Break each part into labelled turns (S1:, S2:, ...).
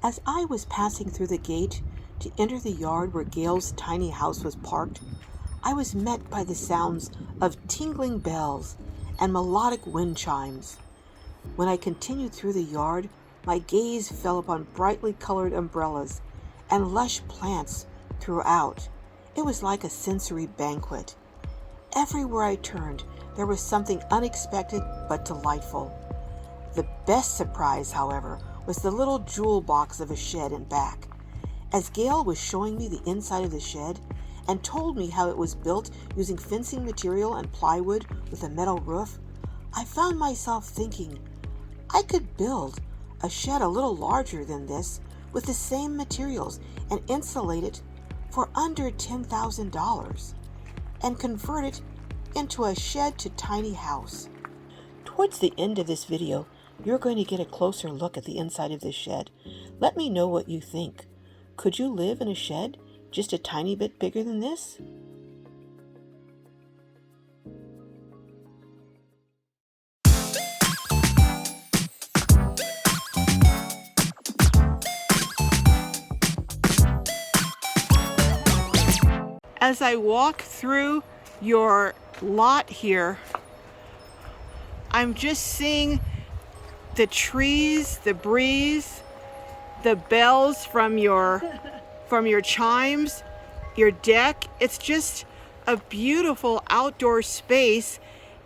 S1: As I was passing through the gate to enter the yard where Gail's tiny house was parked, I was met by the sounds of tingling bells and melodic wind chimes. When I continued through the yard, my gaze fell upon brightly colored umbrellas and lush plants throughout. It was like a sensory banquet. Everywhere I turned, there was something unexpected but delightful. The best surprise, however, was the little jewel box of a shed in back. As Gail was showing me the inside of the shed and told me how it was built using fencing material and plywood with a metal roof, I found myself thinking, I could build a shed a little larger than this with the same materials and insulate it for under $10,000 and convert it into a shed to tiny house. Towards the end of this video, you're going to get a closer look at the inside of this shed. Let me know what you think. Could you live in a shed just a tiny bit bigger than this? As I walk through your lot here, I'm just seeing the trees, the breeze, the bells from your chimes, your deck. It's just a beautiful outdoor space,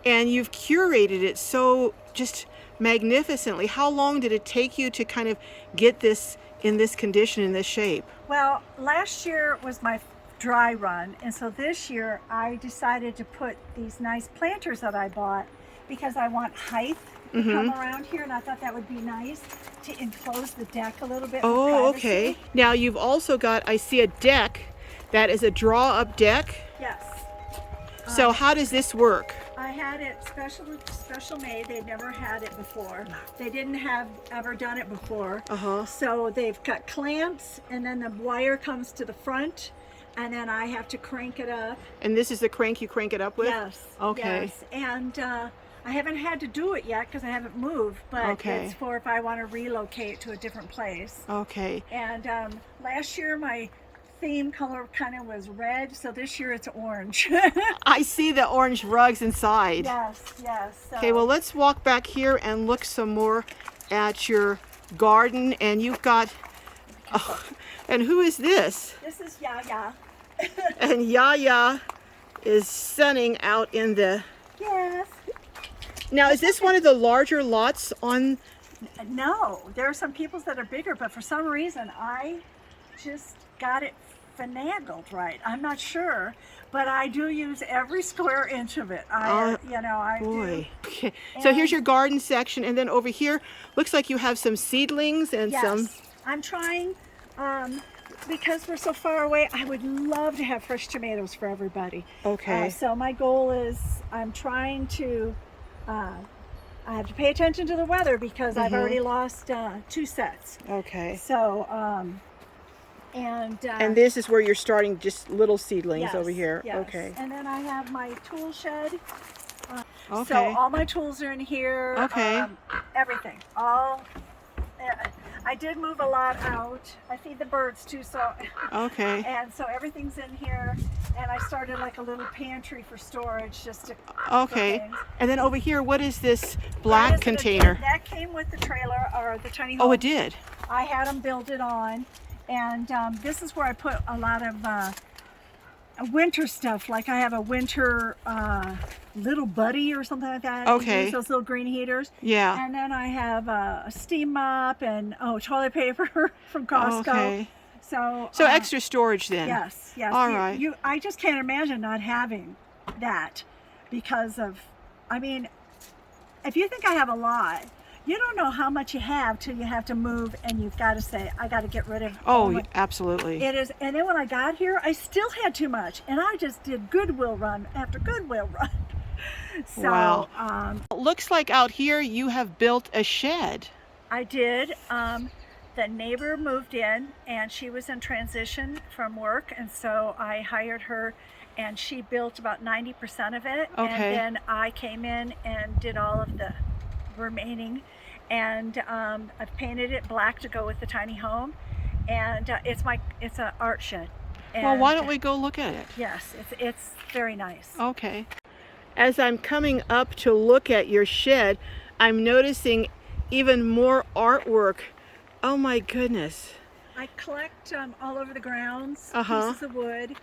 S1: and you've curated it so just magnificently. How long did it take you to kind of get this in this condition, in this shape?
S2: Well, last year was my dry run, and so this year I decided to put these nice planters that I bought because I want height to come around here, and I thought that would be nice to enclose the deck a little bit.
S1: Oh, okay. Now you've also got, I see a deck that is a draw-up deck.
S2: Yes.
S1: So how does this work?
S2: I had it special made. They've never had it before. They didn't have ever done it before. So they've got clamps, and then the wire comes to the front, and then I have to crank it up.
S1: And this is the crank you crank it up with?
S2: Yes.
S1: Okay.
S2: Yes. And I haven't had to do it yet because I haven't moved, but it's for if I want to relocate to a different place.
S1: Okay.
S2: And last year my theme color kind of was red, so this year it's orange.
S1: I see the orange rugs inside.
S2: Yes, yes. So.
S1: Okay, well, let's walk back here and look some more at your garden. And you've got, and who is this?
S2: This is Yaya.
S1: And Yaya is sunning out in the...
S2: Yes.
S1: Now, is this one of the larger lots on...
S2: No, there are some people's that are bigger, but for some reason I just got it finagled right. I'm not sure, but I do use every square inch of it. I do.
S1: Okay. So here's your garden section, and then over here looks like you have some seedlings and some...
S2: I'm trying, because we're so far away, I would love to have fresh tomatoes for everybody.
S1: Okay.
S2: So my goal is I'm trying to, I have to pay attention to the weather because I've already lost 2 sets.
S1: Okay.
S2: So,
S1: and this is where you're starting just little seedlings over here.
S2: Yes.
S1: Okay.
S2: And then I have my tool shed.
S1: Okay.
S2: So all my tools are in here.
S1: Okay.
S2: Everything. I did move a lot out. I feed the birds too, so.
S1: Okay.
S2: And so everything's in here, and I started like a little pantry for storage, just to.
S1: Okay. And then over here, what is this black container?
S2: That came with the trailer or the tiny home.
S1: Oh, it did.
S2: I had them build it on, and this is where I put a lot of winter stuff. Like I have a winter little buddy or something like that.
S1: Okay.
S2: Use those little green heaters.
S1: Yeah.
S2: And then I have a steam mop and toilet paper from Costco.
S1: Okay.
S2: So
S1: extra storage then.
S2: Yes. Yes.
S1: All right.
S2: I just can't imagine not having that because of, I mean, if you think I have a lot, you don't know how much you have till you have to move, and you've got to say, I got to get rid of.
S1: Oh, absolutely.
S2: It is. And then when I got here, I still had too much, and I just did Goodwill run after Goodwill run. So,
S1: wow. Looks like out here you have built a shed.
S2: I did. The neighbor moved in, and she was in transition from work, and so I hired her, and she built about 90% of it.
S1: Okay.
S2: And then I came in and did all of the remaining. and I've painted it black to go with the tiny home, and it's an art shed.
S1: Well, why don't we go look at it?
S2: Yes, it's very nice.
S1: Okay. As I'm coming up to look at your shed, I'm noticing even more artwork. Oh my goodness.
S2: I collect all over the grounds
S1: Uh-huh.
S2: pieces of wood,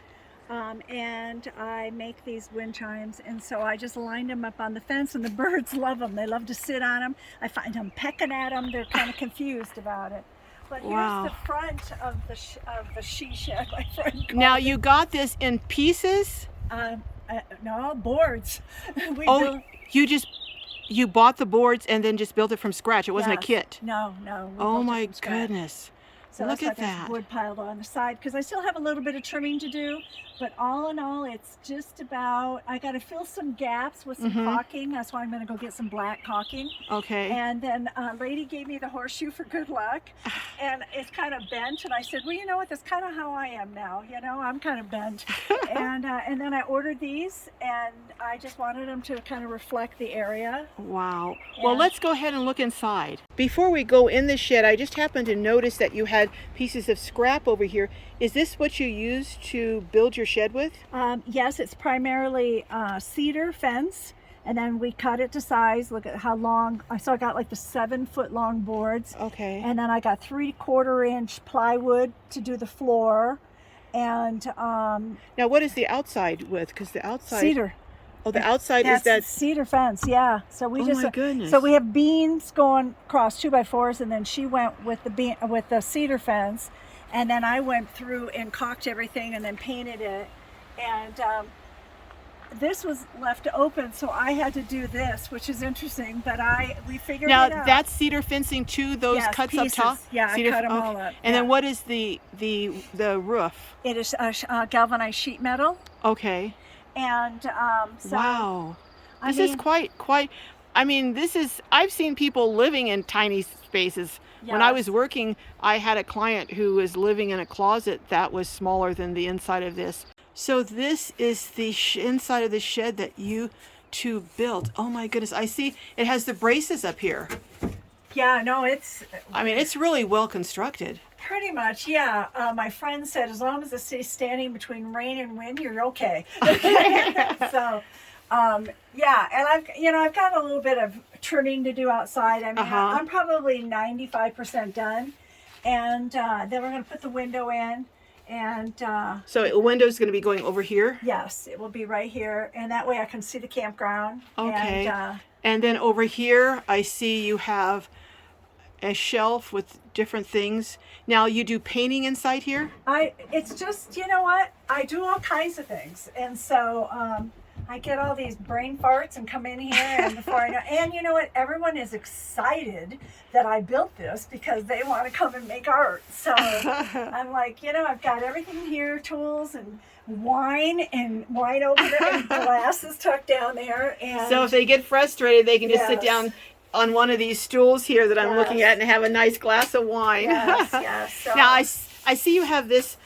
S2: and I make these wind chimes, and so I just lined them up on the fence, and the birds love them. They love to sit on them. I find them pecking at them. They're kind of confused about it. But here's
S1: Wow.
S2: the front of the she shed, my friend called
S1: Now
S2: it.
S1: you got this in pieces?
S2: No, boards.
S1: Oh, you bought the boards and then just built it from scratch. It wasn't a
S2: Yes.
S1: kit.
S2: No, no. we
S1: Oh
S2: built it
S1: my
S2: from scratch.
S1: goodness.
S2: So
S1: Look
S2: that's why
S1: at
S2: there's
S1: that.
S2: wood piled on the side, because I still have a little bit of trimming to do, but all in all, it's just about, I got to fill some gaps with some caulking. That's why I'm going to go get some black caulking.
S1: Okay.
S2: And then a lady gave me the horseshoe for good luck, and it's kind of bent, and I said, well, you know what, that's kind of how I am now, I'm kind of bent. And then I ordered these, and I just wanted them to kind of reflect the area.
S1: Wow. Well,
S2: Yeah.
S1: let's go ahead and look inside. Before we go in the shed, I just happened to notice that you had pieces of scrap over here. Is this what you use to build your shed with?
S2: Yes, it's primarily cedar fence, and then we cut it to size. Look at how long. So I got like the 7-foot long boards.
S1: Okay.
S2: And then I got 3/4 inch plywood to do the floor, and
S1: Now, what is the outside with? Because the outside...
S2: cedar.
S1: Oh, the outside
S2: That's
S1: is that...
S2: cedar fence, yeah. So we
S1: Oh
S2: just
S1: my goodness.
S2: so we have beams going across 2x4s, and then she went with the cedar fence, and then I went through and caulked everything and then painted it, and this was left open, so I had to do this, which is interesting. But we figured
S1: Now,
S2: it out.
S1: that's cedar fencing too, those
S2: Yes,
S1: cuts
S2: pieces.
S1: up top?
S2: Yeah,
S1: Cedar,
S2: I cut them
S1: okay.
S2: all up.
S1: And then
S2: yeah.
S1: what is the roof?
S2: It is galvanized sheet metal,
S1: Okay.
S2: and so
S1: Wow.
S2: I
S1: This is
S2: mean,
S1: quite, I mean, I've seen people living in tiny spaces. When I was
S2: Yes.
S1: working, I had a client who was living in a closet that was smaller than the inside of this. So this is the inside of the shed that you two built. Oh my goodness. I see it has the braces up here.
S2: yeah, no, it's
S1: I mean, it's really well constructed.
S2: pretty much, yeah. My friend said, as long as it stays standing between rain and wind, you're okay. So, yeah, and I've got a little bit of trimming to do outside. I mean, I'm probably 95% done, and then we're going to put the window in, and
S1: So a window's going to be going over here?
S2: yes, it will be right here, and that way I can see the campground.
S1: Okay.
S2: And,
S1: And then over here, I see you have a shelf with different things. Now, you do painting inside here?
S2: it's just, you know what? I do all kinds of things. And so I get all these brain farts and come in here, and before I know, and you know what? Everyone is excited that I built this because they want to come and make art. So I'm like, I've got everything here, tools and wine over there, and glasses tucked down there. And
S1: So if they get frustrated, they can just sit
S2: Yes.
S1: down on one of these stools here that I'm
S2: Yes.
S1: looking at and have a nice glass of wine.
S2: yes, yes. So,
S1: Now, I see you have this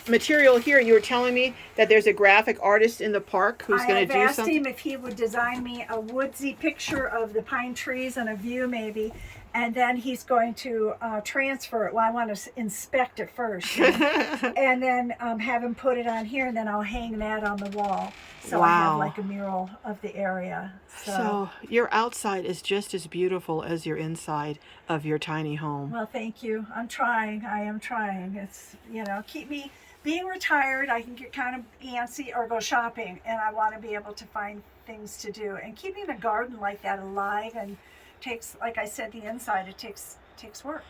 S1: material here. You were telling me that there's a graphic artist in the park who's going to do
S2: I've asked
S1: something.
S2: him if he would design me a woodsy picture of the pine trees and a view maybe, and then he's going to transfer it. Well, I want to inspect it first, and then have him put it on here, and then I'll hang that on the wall. So I have
S1: Wow.
S2: like a mural of the area.
S1: So your outside is just as beautiful as your inside of your tiny home.
S2: Well, thank you. I'm trying. I am trying. It's, keep me being retired. I can get kind of antsy or go shopping, and I want to be able to find things to do. And keeping the garden like that alive and takes, like I said, the inside, it takes work.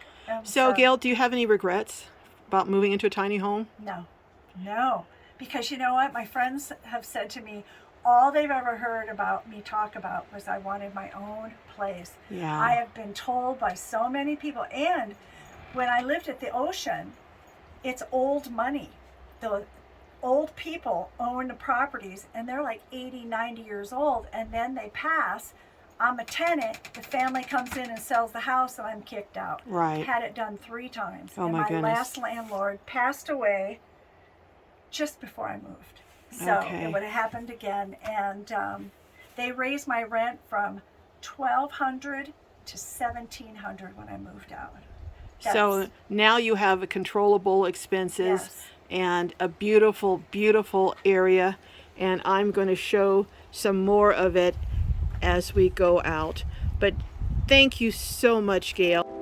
S1: So, Gail, do you have any regrets about moving into a tiny home?
S2: No. Because you know what? My friends have said to me, all they've ever heard about me talk about was I wanted my own place.
S1: Yeah.
S2: I have been told by so many people. And when I lived at the ocean, it's old money. The old people own the properties, and they're like 80, 90 years old, and then they pass. I'm a tenant. The family comes in and sells the house, and I'm kicked out.
S1: Right.
S2: Had it done 3 times.
S1: Oh,
S2: and
S1: my goodness.
S2: last landlord passed away just before I moved. So
S1: Okay.
S2: it would have happened again. And they raised my rent from $1,200 to $1,700 when I moved out.
S1: So now you have controllable expenses.
S2: Yes.
S1: And a beautiful, beautiful area. And I'm going to show some more of it as we go out. But thank you so much, Gail.